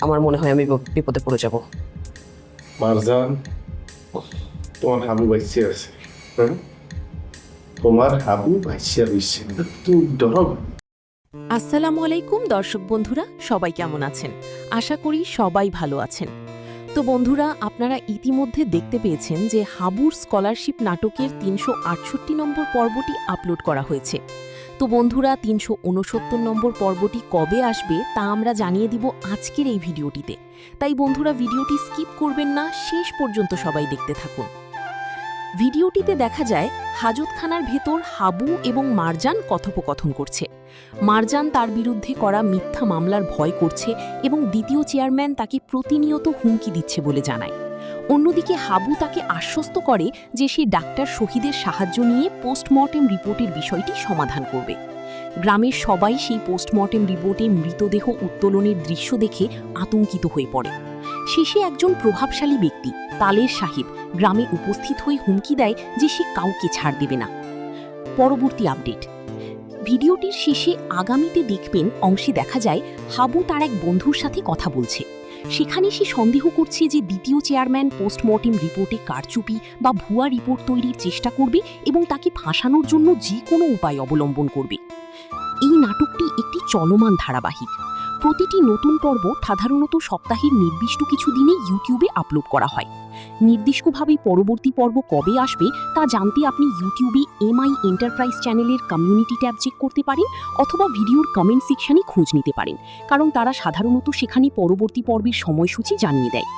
আমার মনে হয় আমি বিপদে পড়ে যাব। মারজান, তোমার হাবু বাইসে আছে। হ্যাঁ, তোমার হাবু বাইসে রয়েছে, তুমি ডরো না। আসসালামু আলাইকুম দর্শক বন্ধুরা, সবাই কেমন আছেন? আশা করি সবাই ভালো আছেন। তো বন্ধুরা, আপনারা ইতিমধ্যে দেখতে পেয়েছেন যে হাবুর স্কলারশিপ নাটকের ৩৬৮ নম্বর পর্বটি আপলোড করা হয়েছে। তো বন্ধুরা, ৩৬৯ নম্বর পর্বটি কবে আসবে তা আমরা জানিয়ে দিব আজকের এই ভিডিওটিতে। তাই বন্ধুরা, ভিডিওটি স্কিপ করবেন না, শেষ পর্যন্ত সবাই দেখতে থাকুন। ভিডিওটিতে দেখা যায় হাজতখানার ভেতর হাবু এবং মারজান কথোপকথন করছে। মারজান তার বিরুদ্ধে করা মিথ্যা মামলার ভয় করছে এবং দ্বিতীয় চেয়ারম্যান তাকে প্রতিনিয়ত হুমকি দিচ্ছে বলে জানায়। অন্যদিকে হাবু তাকে আশ্বস্ত করে যে সে ডাক্তার শহীদের সাহায্য নিয়ে পোস্টমর্টেম রিপোর্টের বিষয়টি সমাধান করবে। গ্রামের সবাই সেই পোস্টমর্টেম রিপোর্টে মৃতদেহ উত্তোলনের দৃশ্য দেখে আতঙ্কিত হয়ে পড়ে। শেষে একজন প্রভাবশালী ব্যক্তি তালের সাহেব গ্রামে উপস্থিত হয়ে হুমকি দেয় যে সে কাউকে ছাড় দেবে না। পরবর্তী আপডেট। ভিডিওটির শেষে আগামীতে দেখবেন অংশে দেখা যায় হাবু তার এক বন্ধুর সাথে কথা বলছে। সেখানে সে সন্দেহ করছে যে দ্বিতীয় চেয়ারম্যান পোস্টমর্টেম রিপোর্টে কারচুপি বা ভুয়া রিপোর্ট তৈরির চেষ্টা করবে এবং তাকে ফাঁসানোর জন্য যে কোনো উপায় অবলম্বন করবে। এই নাটকটি একটি চলমান ধারাবাহিক। প্রতিটি নতুন পর্ব সাধারণত সপ্তাহের নির্দিষ্ট কিছু দিনে ইউটিউবে আপলোড করা হয়। নির্দিষ্টভাবে পরবর্তী পর্ব কবে আসবে তা জানতে আপনি ইউটিউবে এমআই এন্টারপ্রাইজ চ্যানেলের কমিউনিটি ট্যাব চেক করতে পারেন অথবা ভিডিওর কমেন্ট সেকশনে খোঁজ নিতে পারেন, কারণ তারা সাধারণত সেখানে পরবর্তী পর্বের সময়সূচি জানিয়ে দেয়।